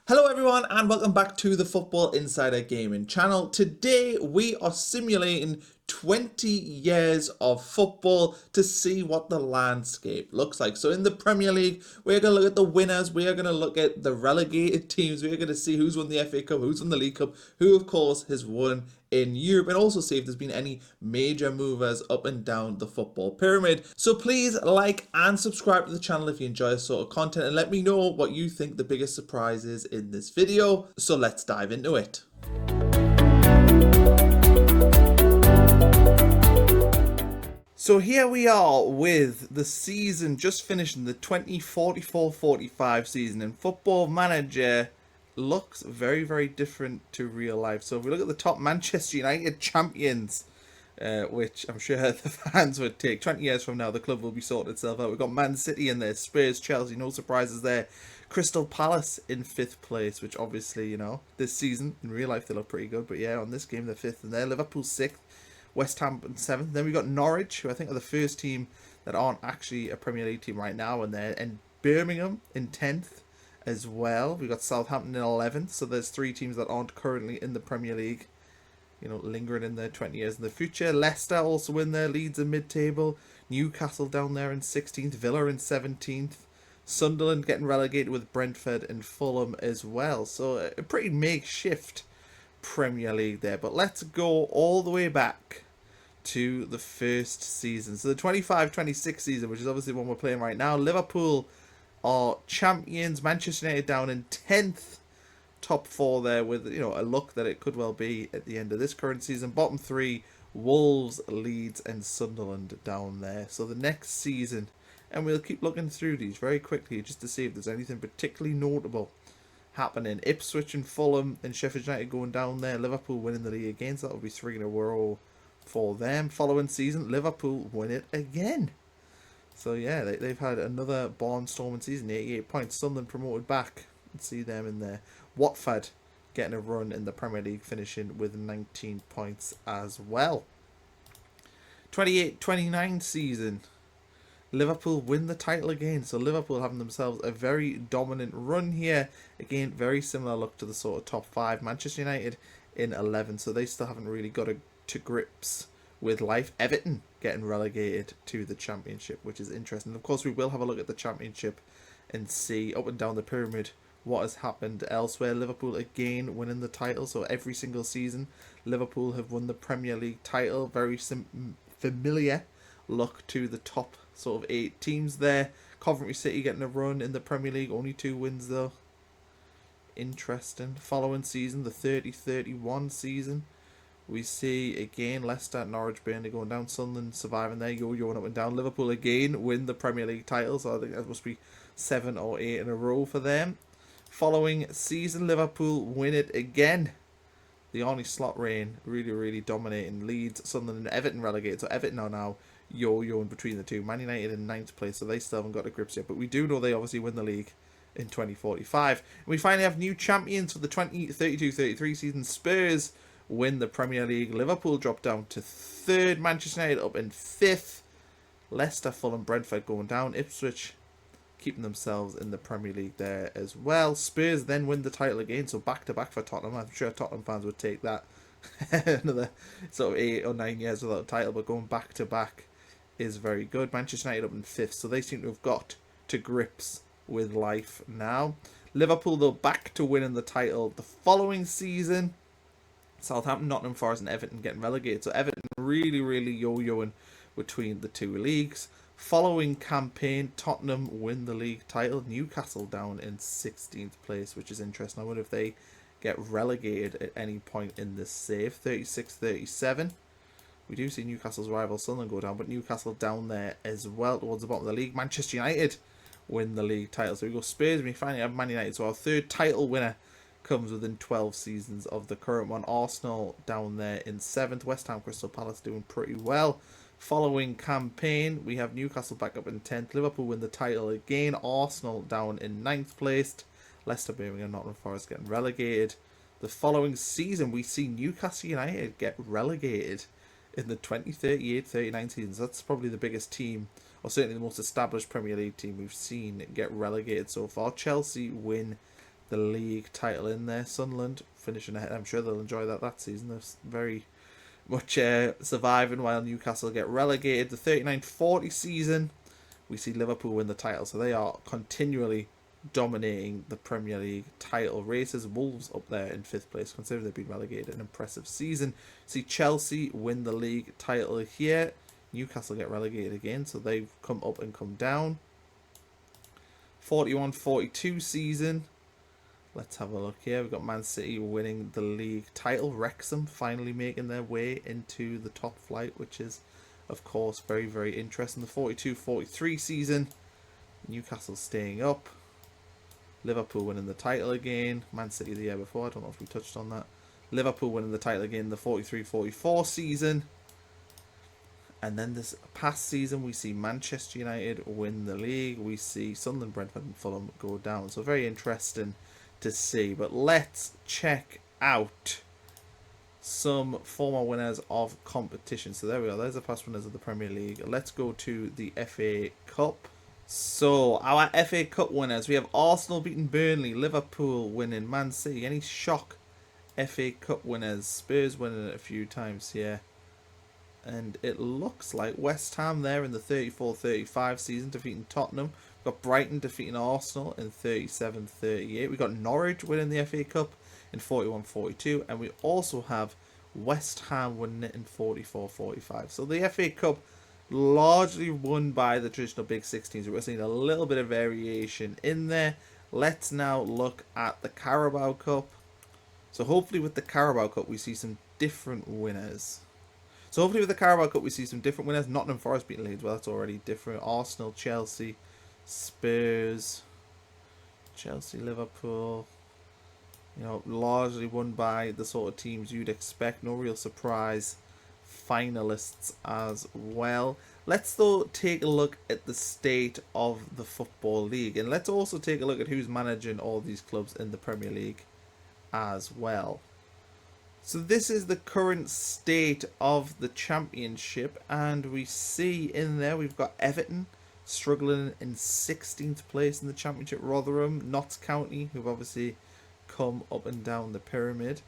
Hello everyone and welcome back to the Football Insider Gaming channel. Today we are simulating 20 years of football to see what the landscape looks like. So in the Premier League, we're going to look at the winners, we are going to look at the relegated teams, we're going to see who's won the FA Cup, who's won the League Cup, who of course has won in Europe, and also see if there's been any major movers up and down the football pyramid. So please like and subscribe to the channel if you enjoy this sort of content, and let me know what you think the biggest surprise is in this video. So let's dive into it. So here we are with the season just finishing, the 2044-45 season, and Football Manager looks very, very different to real life. So if we look at the top, Manchester United champions, which I'm sure the fans would take. 20 years from now, the club will be sorted itself out. We've got Man City in there, Spurs, Chelsea, no surprises there. Crystal Palace in 5th place, which obviously, you know, this season, in real life, they look pretty good. But yeah, on this game, they're 5th in there. Liverpool 6th, West Ham in 7th. Then we've got Norwich, who I think are the first team that aren't actually a Premier League team right now, and they're in Birmingham in 10th as well. We've got Southampton in 11th, so there's 3 teams that aren't currently in the Premier League, you know, lingering in there 20 years in the future. Leicester also in there, Leeds in mid-table, Newcastle down there in 16th, Villa in 17th, Sunderland getting relegated with Brentford and Fulham as well. So a pretty makeshift Premier League there. But let's go all the way back to the first season. So the 25-26 season, which is obviously the one we're playing right now. Liverpool are champions. Manchester United down in 10th. Top 4 there with, you know, a look that it could well be at the end of this current season. Bottom 3, Wolves, Leeds and Sunderland down there. So the next season, and we'll keep looking through these very quickly just to see if there's anything particularly notable happening. Ipswich and Fulham and Sheffield United going down there. Liverpool winning the league again, so that will be 3 in a row for them. Following season, Liverpool win it again. So yeah, they've had another barnstorming season, 88 points. Sunderland promoted back. Let's see them in there. Watford getting a run in the Premier League, finishing with 19 points as well. 28-29 season, Liverpool win the title again. So Liverpool having themselves a very dominant run here. Again, very similar look to the sort of top 5. Manchester United in 11, so they still haven't really got to grips with life. Everton getting relegated to the Championship, which is interesting. Of course, we will have a look at the Championship and see up and down the pyramid what has happened elsewhere. Liverpool again winning the title. So every single season, Liverpool have won the Premier League title. Very familiar look to the top sort of 8 teams there. Coventry City getting a run in the Premier League. Only 2 wins though. Interesting. Following season, the 30-31 season, we see again Leicester, Norwich, Burnley going down. Sunderland surviving there, yo-yoing up and down. Liverpool again win the Premier League title. So I think that must be 7 or 8 in a row for them. Following season, Liverpool win it again. The Arne Slot reign, really, really dominating. Leeds, Sunderland and Everton relegated. So Everton are now yo-yoing between the two. Man United in 9th place, so they still haven't got to grips yet. But we do know they obviously win the league in 2045. And we finally have new champions for the 2032-33 season. Spurs win the Premier League. Liverpool drop down to 3rd. Manchester United up in 5th. Leicester, Fulham, Brentford going down. Ipswich keeping themselves in the Premier League there as well. Spurs then win the title again, so back-to-back for Tottenham. I'm sure Tottenham fans would take that. Another sort of 8 or 9 years without a title, but going back-to-back is very good. Manchester United up in 5th, so they seem to have got to grips with life now. Liverpool, though, back to winning the title the following season. Southampton, Nottingham Forest and Everton getting relegated. So Everton really, really yo-yoing between the 2 leagues. Following campaign, Tottenham win the league title. Newcastle down in 16th place, which is interesting. I wonder if they get relegated at any point in this save. 36-37. We do see Newcastle's rival Sunderland go down, but Newcastle down there as well towards the bottom of the league. Manchester United win the league title. So we go Spurs, and we finally have Man United. So our 3rd title winner comes within 12 seasons of the current one. Arsenal down there in 7th. West Ham, Crystal Palace doing pretty well. Following campaign, we have Newcastle back up in 10th. Liverpool win the title again. Arsenal down in 9th place. Leicester, Birmingham, Nottingham Forest getting relegated. The following season, we see Newcastle United get relegated in the 2038-39 season. So that's probably the biggest team, or certainly the most established Premier League team we've seen get relegated so far. Chelsea win the league title in there. Sunderland finishing ahead. I'm sure they'll enjoy that season. They're very much surviving while Newcastle get relegated. The 39-40 season, we see Liverpool win the title. So they are continually dominating the Premier League title races. Wolves up there in 5th place, considering they've been relegated. An impressive season. See Chelsea win the league title here. Newcastle get relegated again, so they've come up and come down. 41-42 season. Let's have a look here. We've got Man City winning the league title. Wrexham finally making their way into the top flight, which is, of course, very, very interesting. The 42-43 season. Newcastle staying up. Liverpool winning the title again. Man City the year before. I don't know if we touched on that. Liverpool winning the title again. The 43-44 season. And then this past season, we see Manchester United win the league. We see Sunderland, Brentford and Fulham go down. So very interesting to see. But let's check out some former winners of competition. So there we are. There's the past winners of the Premier League. Let's go to the FA Cup. So our FA Cup winners. We have Arsenal beating Burnley. Liverpool winning. Man City. Any shock FA Cup winners? Spurs winning it a few times here. And it looks like West Ham there in the 34-35 season defeating Tottenham. We've got Brighton defeating Arsenal in 37-38. We've got Norwich winning the FA Cup in 41-42. And we also have West Ham winning it in 44-45. So the FA Cup largely won by the traditional Big Six teams. We're seeing a little bit of variation in there. Let's now look at the Carabao Cup. So hopefully with the Carabao Cup we see some different winners. So hopefully with the Carabao Cup we see some different winners. Nottingham Forest beating Leeds. Well, that's already different. Arsenal, Chelsea, Spurs, Chelsea, Liverpool. You know, largely won by the sort of teams you'd expect. No real surprise finalists as well. Let's though take a look at the state of the Football League. And let's also take a look at who's managing all these clubs in the Premier League as well. So this is the current state of the Championship, and we see in there we've got Everton struggling in 16th place in the Championship. Rotherham, Notts County, who've obviously come up and down the pyramid.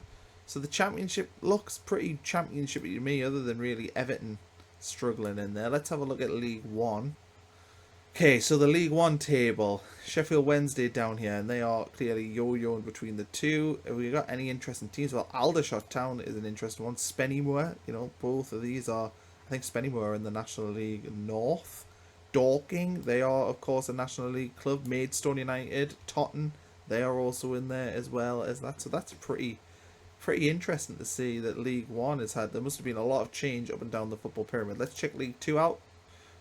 So the Championship looks pretty Championship-y to me, other than really Everton struggling in there. Let's have a look at League One. Okay, so the League One table. Sheffield Wednesday down here, and they are clearly yo-yoing between the two. Have we got any interesting teams? Well, Aldershot Town is an interesting one. Spennymoor, you know, both of these are, I think Spennymoor are in the National League North. Dorking, they are, of course, a National League club. Maidstone United, Tottenham, they are also in there as well as that. So that's pretty interesting to see that League One has had. There must have been a lot of change up and down the football pyramid. Let's check League Two out.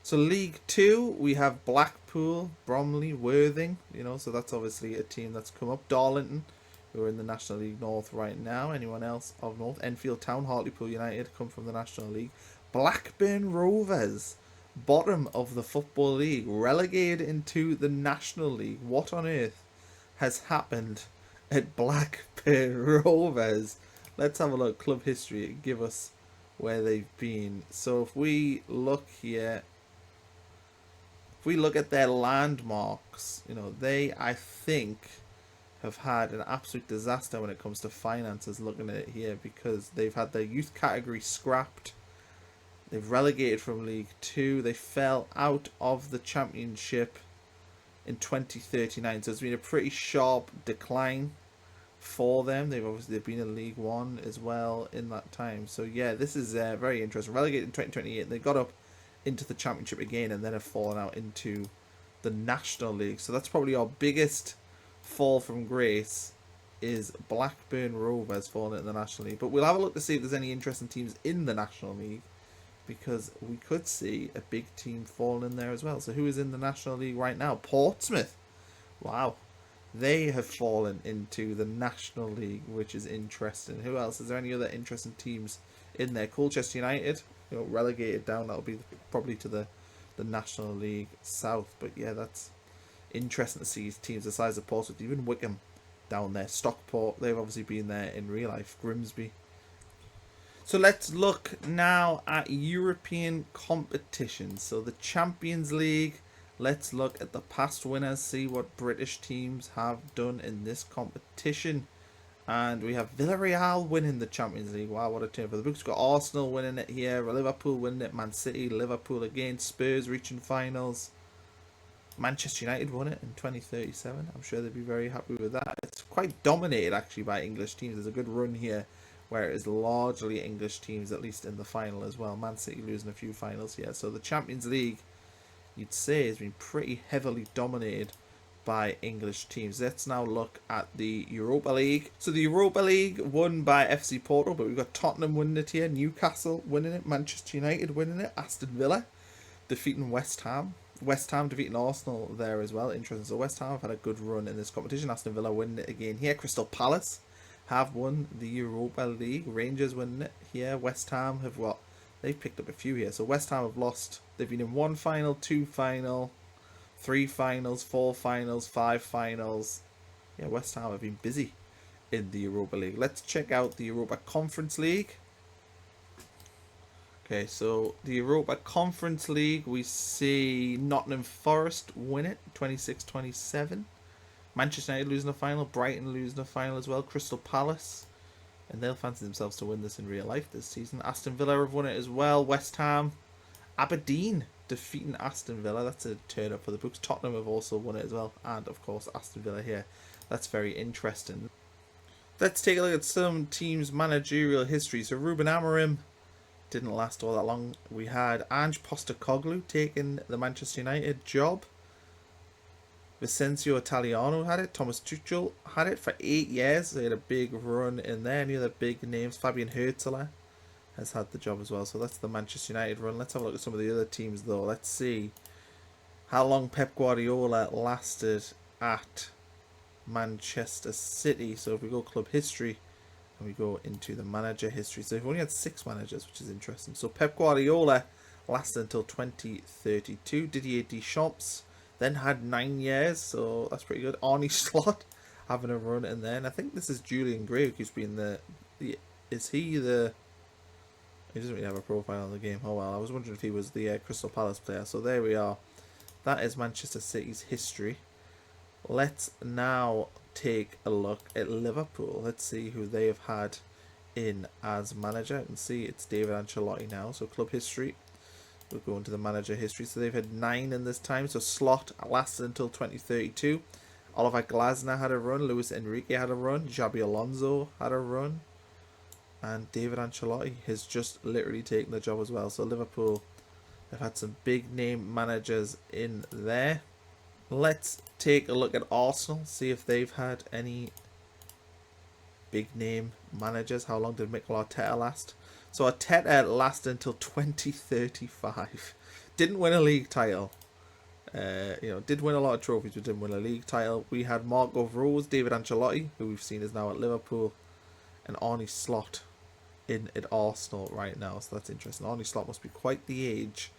So League Two, we have Blackpool, Bromley, Worthing, you know, so that's obviously a team that's come up. Darlington, who are in the National League North right now. Anyone else of North? Enfield Town, Hartlepool United come from the National League. Blackburn Rovers, bottom of the Football League, relegated into the National League. What on earth has happened at Blackburn Rovers? Let's have a look. Club history, give us where they've been. So if we look here, if we look at their landmarks, you know, they, I think, have had an absolute disaster when it comes to finances, looking at it here, because they've had their youth category scrapped. They've relegated from League Two. They fell out of the Championship in 2039. So it's been a pretty sharp decline for them. They've been in League One as well in that time. So yeah, this is very interesting. Relegated in 2028. They got up into the Championship again and then have fallen out into the National League. So that's probably our biggest fall from grace, is Blackburn Rovers falling in the National League. But we'll have a look to see if there's any interesting teams in the National League, because we could see a big team fall in there as well. So who is in the National League right now? Portsmouth. Wow. They have fallen into the National League, which is interesting. Who else? Is there any other interesting teams in there? Colchester United, you know, relegated down. That'll be probably to the National League South. But yeah, that's interesting to see teams the size of Portsmouth. Even Wickham down there. Stockport, they've obviously been there in real life. Grimsby. So let's look now at European competitions. So the Champions League Let's look at the past winners, see what British teams have done in this competition. And we have Villarreal winning the Champions League. Wow, what a turn for the books. We've got Arsenal winning it here, Liverpool winning it, Man City, Liverpool again, Spurs reaching finals. Manchester United won it in 2037. I'm sure they'd be very happy with that. It's quite dominated actually by English teams. There's a good run here where it is largely English teams, at least in the final as well. Man City losing a few finals here. So the Champions League, you'd say, has been pretty heavily dominated by English teams. Let's now look at the Europa League. So the Europa League won by FC Porto, but we've got Tottenham winning it here, Newcastle winning it, Manchester United winning it, Aston Villa defeating West Ham. West Ham defeating Arsenal there as well. Interesting. So West Ham have had a good run in this competition. Aston Villa winning it again here. Crystal Palace have won the Europa League. Rangers winning it here. West Ham have what? They've picked up a few here. So West Ham have lost. They've been in 1 final, 2 final, 3 finals, 4 finals, 5 finals. Yeah, West Ham have been busy in the Europa League. Let's check out the Europa Conference League. Okay, so the Europa Conference League, we see Nottingham Forest win it, 26-27. Manchester United losing the final, Brighton losing the final as well, Crystal Palace, and they'll fancy themselves to win this in real life this season. Aston Villa have won it as well, West Ham, Aberdeen defeating Aston Villa, that's a turn up for the books. Tottenham have also won it as well, and of course Aston Villa here. That's very interesting. Let's take a look at some teams' managerial history. So Ruben Amorim didn't last all that long. We had Ange Postecoglou taking the Manchester United job. Vincenzo Italiano had it. Thomas Tuchel had it for 8 years. They had a big run in there. Any other big names? Fabian Hürzeler has had the job as well. So that's the Manchester United run. Let's have a look at some of the other teams though. Let's see how long Pep Guardiola lasted at Manchester City. So if we go club history, and we go into the manager history. So we've only had 6 managers, which is interesting. So Pep Guardiola lasted until 2032. Didier Deschamps then had 9 years, so that's pretty good. Arne Slot having a run in there. And I think this is Julian Gray, who's been he doesn't really have a profile on the game. Oh well, I was wondering if he was the Crystal Palace player. So there we are. That is Manchester City's history. Let's now take a look at Liverpool. Let's see who they have had in as manager. And see, it's David Ancelotti now. So club history, we'll go into the manager history. So they've had 9 in this time. So Slot lasted until 2032. Oliver Glasner had a run. Luis Enrique had a run. Xabi Alonso had a run. And David Ancelotti has just literally taken the job as well. So Liverpool have had some big name managers in there. Let's take a look at Arsenal, see if they've had any big name managers. How long did Mikel Arteta last? So Arteta lasted until 2035. Didn't win a league title. Did win a lot of trophies, but didn't win a league title. We had Marco Rose, David Ancelotti, who we've seen is now at Liverpool, and Arne Slot in at Arsenal right now. So that's interesting. Arne Slot must be quite the age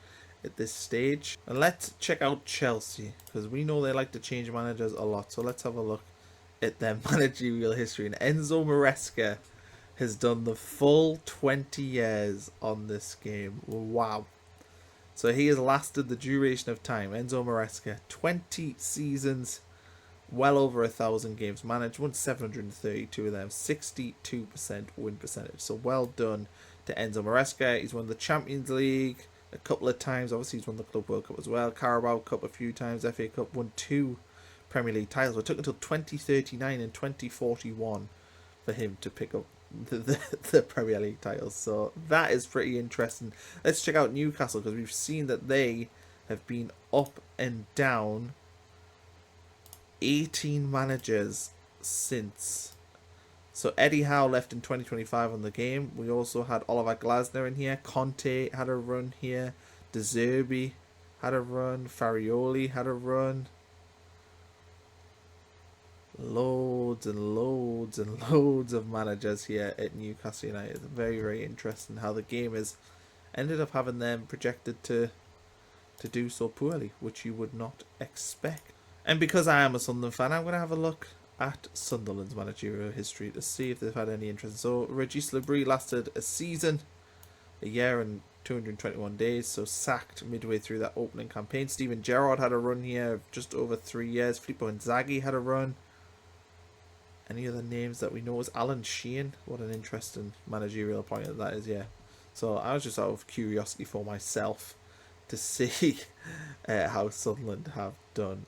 at this stage. And let's check out Chelsea, because we know they like to change managers a lot. So let's have a look at their managerial history. And Enzo Maresca has done the full 20 years on this game. Wow. So he has lasted the duration of time. Enzo Maresca, 20 seasons, well over 1,000 games managed, won 732 of them, 62% win percentage. So well done to Enzo Maresca. He's won the Champions League a couple of times. Obviously he's won the Club World Cup as well, Carabao Cup a few times, FA Cup, won 2 Premier League titles. It took until 2039 and 2041 for him to pick up the Premier League titles. So that is pretty interesting. Let's check out Newcastle, because we've seen that they have been up and down 18 managers since. So Eddie Howe left in 2025 on the game. We also had Oliver Glasner in here. Conte had a run here. De Zerbi had a run. Farioli had a run. Loads and loads and loads of managers here at Newcastle United. Very, very interesting how the game has ended up having them projected to do so poorly, which you would not expect. And because I am a Sunderland fan, I'm going to have a look at Sunderland's managerial history to see if they've had any interest. So Regis Lebris lasted a season, a year and 221 days, so sacked midway through that opening campaign. Steven Gerrard had a run here of just over 3 years. Filippo Inzaghi had a run. Any other names that we know? Was Alan Sheehan? What an interesting managerial appointment that is, yeah. So I was just out of curiosity for myself to see how Sunderland have done.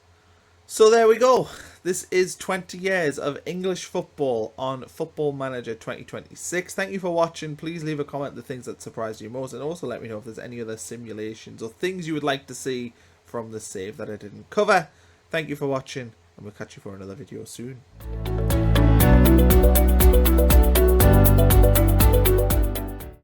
So there we go. This is 20 years of English football on Football Manager 2026. Thank you for watching. Please leave a comment the things that surprised you most, and also let me know if there's any other simulations or things you would like to see from the save that I didn't cover. Thank you for watching, and we'll catch you for another video soon.